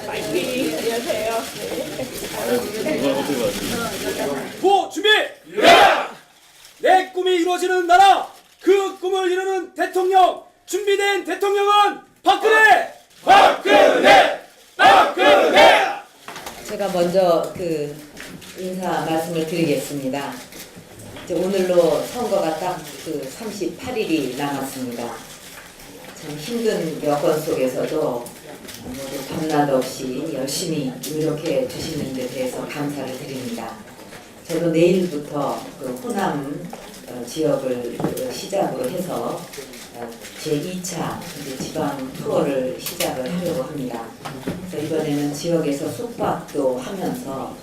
안녕하세요. 구 준비! 예! 내 꿈이 이루어지는 나라, 그 꿈을 이루는 대통령, 준비된 대통령은 박근혜! 박근혜! 박근혜! 제가 먼저 인사 말씀을 드리겠습니다. 이제 오늘로 선거가 딱 38일이 남았습니다. 참 힘든 여건 속에서도 모두 밤낮 없이 열심히 노력해 주시는 데 대해서 감사를 드립니다. 저도 내일부터 호남 지역을 시작으로 해서 제2차 지방 투어를 시작을 하려고 합니다. 그래서 이번에는 지역에서 숙박도 하면서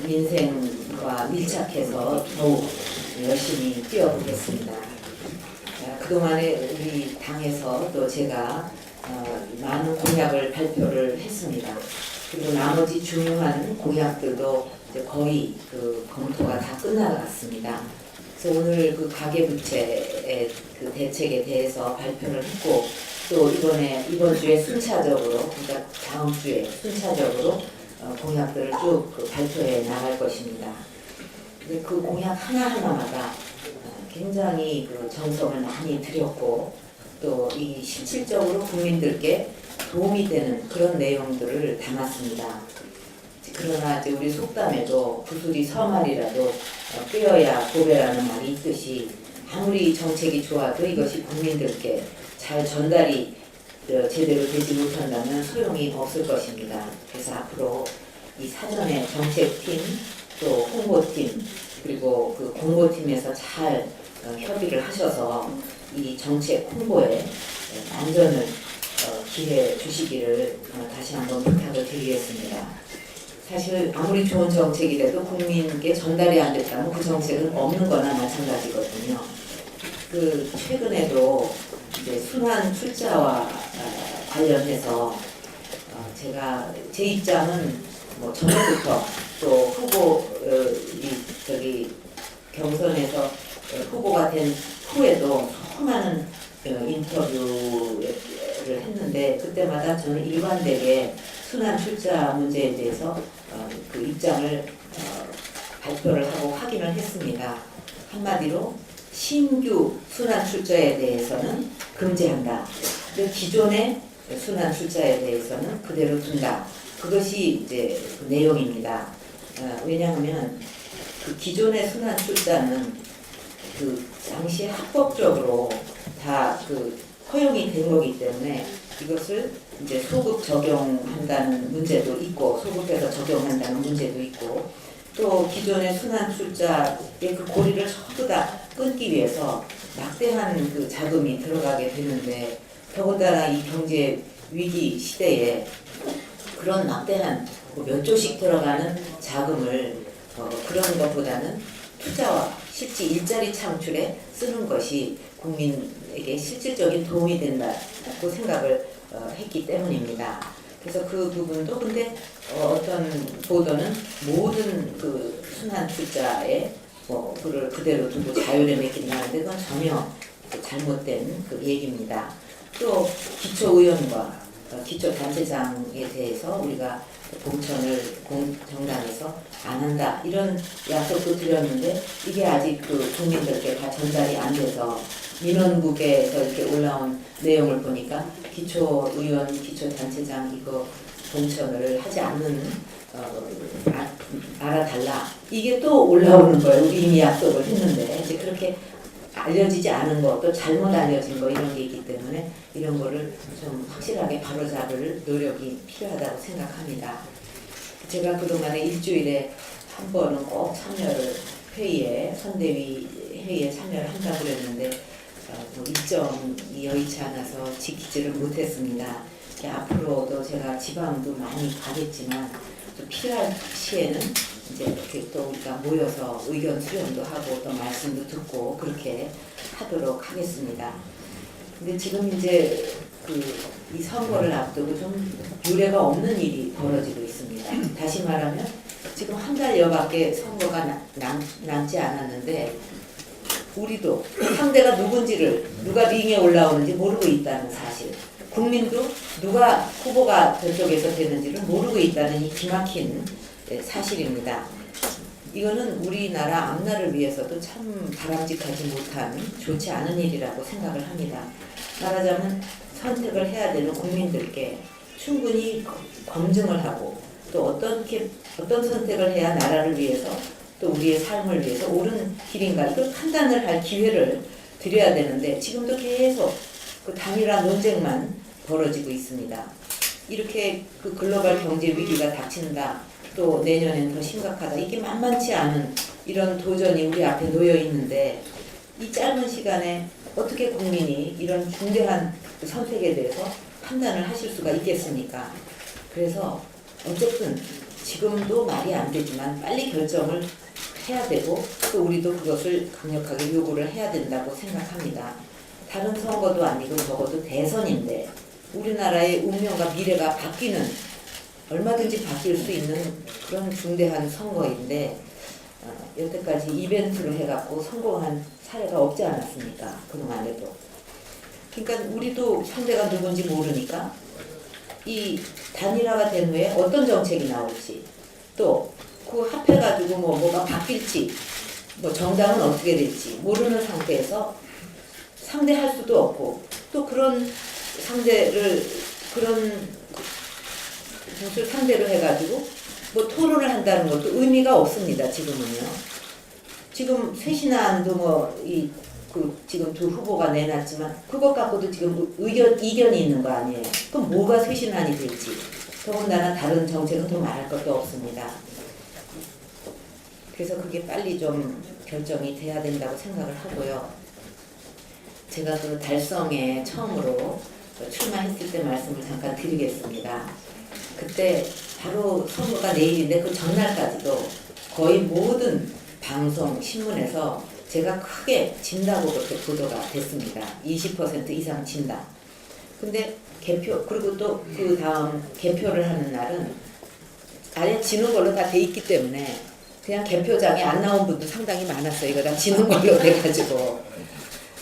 민생과 밀착해서 더욱 열심히 뛰어보겠습니다. 그동안에 우리 당에서 또 제가 많은 공약을 발표를 했습니다. 그리고 나머지 중요한 공약들도 이제 거의 검토가 다 끝나갔습니다. 그래서 오늘 가계부채의 대책에 대해서 발표를 했고, 또 이번 주에 순차적으로, 그러니까 다음 주에 순차적으로 공약들을 쭉 발표해 나갈 것입니다. 근데 그 공약 하나하나마다 굉장히 정성을 많이 들였고, 또 이 실질적으로 국민들께 도움이 되는 그런 내용들을 담았습니다. 그러나 이제 우리 속담에도 구슬이 서말이라도 꿰어야 보배라는 말이 있듯이, 아무리 정책이 좋아도 이것이 국민들께 잘 전달이 제대로 되지 못한다면 소용이 없을 것입니다. 그래서 앞으로 이 사전에 정책팀, 또 홍보팀, 그리고 공보팀에서 잘 협의를 하셔서 이 정책 홍보에 안전을 기해 주시기를 다시 한번 부탁을 드리겠습니다. 사실 아무리 좋은 정책이라도 국민께 전달이 안 됐다면 그 정책은 없는 거나 마찬가지거든요. 최근에도 이제 순환 출자와 관련해서 제가 제 입장은 전부터 또 후보 경선에서 후보가 된 후에도 수많은 인터뷰를 했는데, 그때마다 저는 일관되게 순환 출자 문제에 대해서 입장을 발표를 하고 확인을 했습니다. 한마디로 신규 순환 출자에 대해서는 금지한다. 근데 기존의 순환 출자에 대해서는 그대로 둔다. 그것이 이제 내용입니다. 왜냐하면 기존의 순환 출자는 당시에 합법적으로 다 허용이 된 거기 때문에 이것을 이제 소급 적용한다는 문제도 있고, 소급해서 적용한다는 문제도 있고, 또 기존의 순환 출자의 고리를 전부 다 끊기 위해서 막대한 자금이 들어가게 되는데, 더군다나 이 경제 위기 시대에 그런 막대한 몇 조씩 들어가는 자금을 그런 것보다는 투자와 실제 일자리 창출에 쓰는 것이 국민에게 실질적인 도움이 된다고 생각을 했기 때문입니다. 그래서 그 부분도, 근데 어떤 보도는 모든 순환 출자에 그를 그대로 두고 자유를 맡긴다는데, 그건 전혀 잘못된 얘기입니다. 또 기초의원과 기초단체장에 대해서 우리가 공천을 정당에서 안 한다, 이런 약속도 드렸는데 이게 아직 국민들께 다 전달이 안 돼서, 민원국에서 이렇게 올라온 내용을 보니까 기초의원, 기초단체장 이거 공천을 하지 않는 알아달라, 이게 또 올라오는 거예요. 우리 이미 약속을 했는데 이제 그렇게 알려지지 않은 거, 또 잘못 알려진 거, 이런 게 있기 때문에 이런 거를 좀 확실하게 바로잡을 노력이 필요하다고 생각합니다. 제가 그동안에 일주일에 한 번은 꼭 선대위 회의에 참여를 한다고 그랬는데 일정이 여의치 않아서 지키지를 못했습니다. 앞으로도 제가 지방도 많이 가겠지만 좀 필요할 시에는 이제 이렇게 또 우리가 모여서 의견 수렴도 하고 또 말씀도 듣고 그렇게 하도록 하겠습니다. 근데 지금 이제 이 선거를 앞두고 좀 유례가 없는 일이 벌어지고 있습니다. 다시 말하면 지금 한 달여밖에 선거가 남지 않았는데, 우리도 상대가 누군지를, 누가 링에 올라오는지 모르고 있다는 사실, 국민도 누가 후보가 저쪽에서 되는지를 모르고 있다는 이 기막힌 사실입니다. 이거는 우리나라 앞날을 위해서도 참 바람직하지 못한 좋지 않은 일이라고 생각을 합니다. 말하자면 선택을 해야 되는 국민들께 충분히 검증을 하고 또 어떤 선택을 해야 나라를 위해서 또 우리의 삶을 위해서 옳은 길인가 이걸 판단을 할 기회를 드려야 되는데 지금도 계속 그 단일화 논쟁만 벌어지고 있습니다. 이렇게 그 글로벌 경제 위기가 닥친다. 또 내년엔 더 심각하다. 이게 만만치 않은 이런 도전이 우리 앞에 놓여 있는데 이 짧은 시간에 어떻게 국민이 이런 중대한 선택에 대해서 판단을 하실 수가 있겠습니까? 그래서 어쨌든 지금도 말이 안 되지만 빨리 결정을 해야 되고 또 우리도 그것을 강력하게 요구를 해야 된다고 생각합니다. 다른 선거도 아니고 적어도 대선인데 우리나라의 운명과 미래가 바뀌는 얼마든지 바뀔 수 있는 그런 중대한 선거인데 여태까지 이벤트로 해갖고 성공한 사례가 없지 않았습니까? 그동안에도. 그러니까 우리도 상대가 누군지 모르니까 이 단일화가 된 후에 어떤 정책이 나올지 또 그 합해가지고 뭐가 바뀔지 뭐 정당은 어떻게 될지 모르는 상태에서 상대할 수도 없고 또 그런 상대를 그런 것을 상대로 해가지고 뭐 토론을 한다는 것도 의미가 없습니다. 지금은요. 지금 쇄신안도 지금 두 후보가 내놨지만 그것 갖고도 지금 이견이 있는 거 아니에요. 그럼 뭐가 쇄신안이 될지 더군다나 다른 정책은 더 말할 것도 없습니다. 그래서 그게 빨리 좀 결정이 돼야 된다고 생각을 하고요. 제가 그 달성에 처음으로 출마했을 때 말씀을 잠깐 드리겠습니다. 그때 바로 선거가 내일인데 그 전날까지도 거의 모든 방송, 신문에서 제가 크게 진다고 그렇게 보도가 됐습니다. 20% 이상 진다. 근데 개표, 그리고 또 그 다음 개표를 하는 날은 아예 지는 걸로 다 돼 있기 때문에 그냥 개표장에 안 나온 분도 상당히 많았어요. 이거 다 지는 걸로 돼가지고.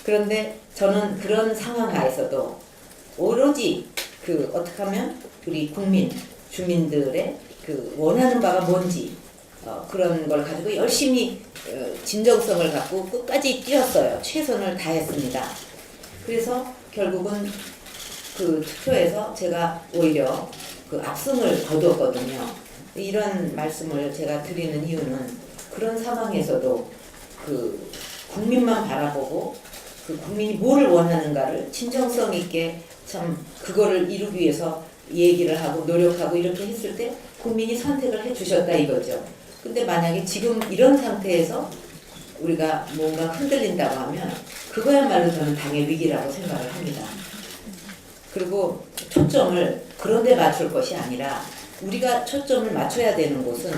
그런데 저는 그런 상황 하에서도 오로지 어떻게 하면 우리 주민들의 원하는 바가 뭔지 그런 걸 가지고 열심히 진정성을 갖고 끝까지 뛰었어요. 최선을 다했습니다. 그래서 결국은 그 투표에서 제가 오히려 압승을 거두었거든요. 이런 말씀을 제가 드리는 이유는 그런 상황에서도 국민만 바라보고 국민이 뭐를 원하는가를 진정성 있게 참 그거를 이루기 위해서 얘기를 하고 노력하고 이렇게 했을 때 국민이 선택을 해주셨다 이거죠. 근데 만약에 지금 이런 상태에서 우리가 뭔가 흔들린다고 하면 그거야말로 저는 당의 위기라고 생각을 합니다. 그리고 초점을 그런 데 맞출 것이 아니라 우리가 초점을 맞춰야 되는 곳은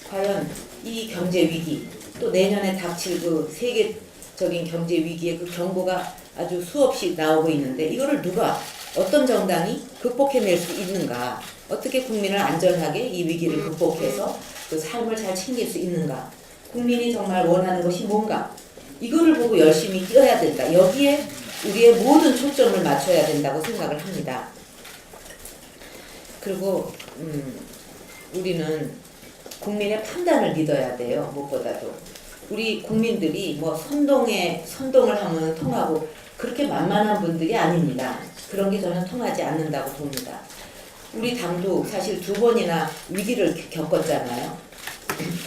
과연 이 경제 위기 또 내년에 닥칠 그 세계적인 경제 위기의 그 경고가 아주 수없이 나오고 있는데 이거를 누가 어떤 정당이 극복해낼 수 있는가, 어떻게 국민을 안전하게 이 위기를 극복해서 그 삶을 잘 챙길 수 있는가, 국민이 정말 원하는 것이 뭔가 이거를 보고 열심히 뛰어야 된다. 여기에 우리의 모든 초점을 맞춰야 된다고 생각을 합니다. 그리고 우리는 국민의 판단을 믿어야 돼요. 무엇보다도 우리 국민들이 뭐 선동을 하면 통하고 그렇게 만만한 분들이 아닙니다. 그런 게 저는 통하지 않는다고 봅니다. 우리 당도 사실 2번이나 위기를 겪었잖아요.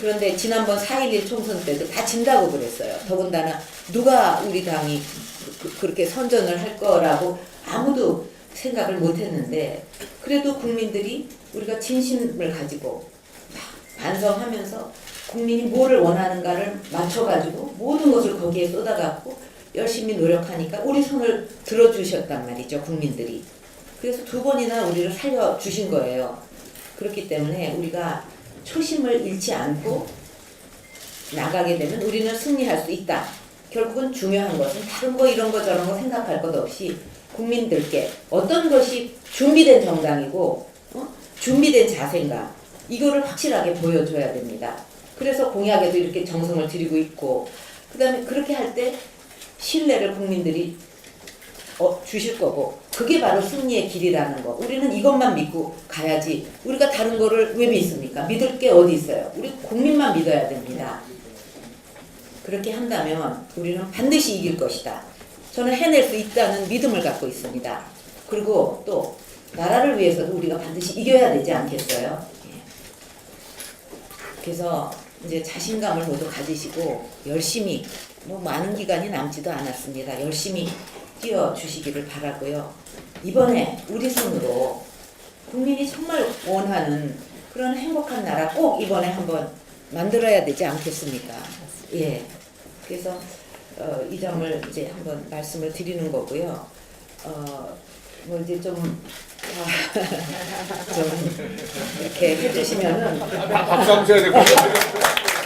그런데 지난번 4.11 총선 때도 다 진다고 그랬어요. 더군다나 누가 우리 당이 그렇게 선전을 할 거라고 아무도 생각을 못했는데 그래도 국민들이 우리가 진심을 가지고 반성하면서 국민이 뭐를 원하는가를 맞춰가지고 모든 것을 거기에 쏟아갖고 열심히 노력하니까 우리 손을 들어주셨단 말이죠. 국민들이. 그래서 2번이나 우리를 살려주신 거예요. 그렇기 때문에 우리가 초심을 잃지 않고 나가게 되면 우리는 승리할 수 있다. 결국은 중요한 것은 다른 거 이런 거 저런 거 생각할 것 없이 국민들께 어떤 것이 준비된 정당이고 준비된 자세인가 이거를 확실하게 보여줘야 됩니다. 그래서 공약에도 이렇게 정성을 들이고 있고 그 다음에 그렇게 할 때 신뢰를 국민들이 주실 거고 그게 바로 승리의 길이라는 거. 우리는 이것만 믿고 가야지. 우리가 다른 거를 왜 믿습니까? 믿을 게 어디 있어요? 우리 국민만 믿어야 됩니다. 그렇게 한다면 우리는 반드시 이길 것이다. 저는 해낼 수 있다는 믿음을 갖고 있습니다. 그리고 또 나라를 위해서도 우리가 반드시 이겨야 되지 않겠어요? 예. 그래서 이제 자신감을 모두 가지시고 열심히 뭐 많은 기간이 남지도 않았습니다. 열심히 뛰어주시기를 바라고요. 이번에 우리 손으로 국민이 정말 원하는 그런 행복한 나라 꼭 이번에 한번 만들어야 되지 않겠습니까? 예. 그래서 이 점을 이제 한번 말씀을 드리는 거고요. 뭐 이제 좀 이렇게 해주시면은 박수 한번 쳐야 될 것 같아요.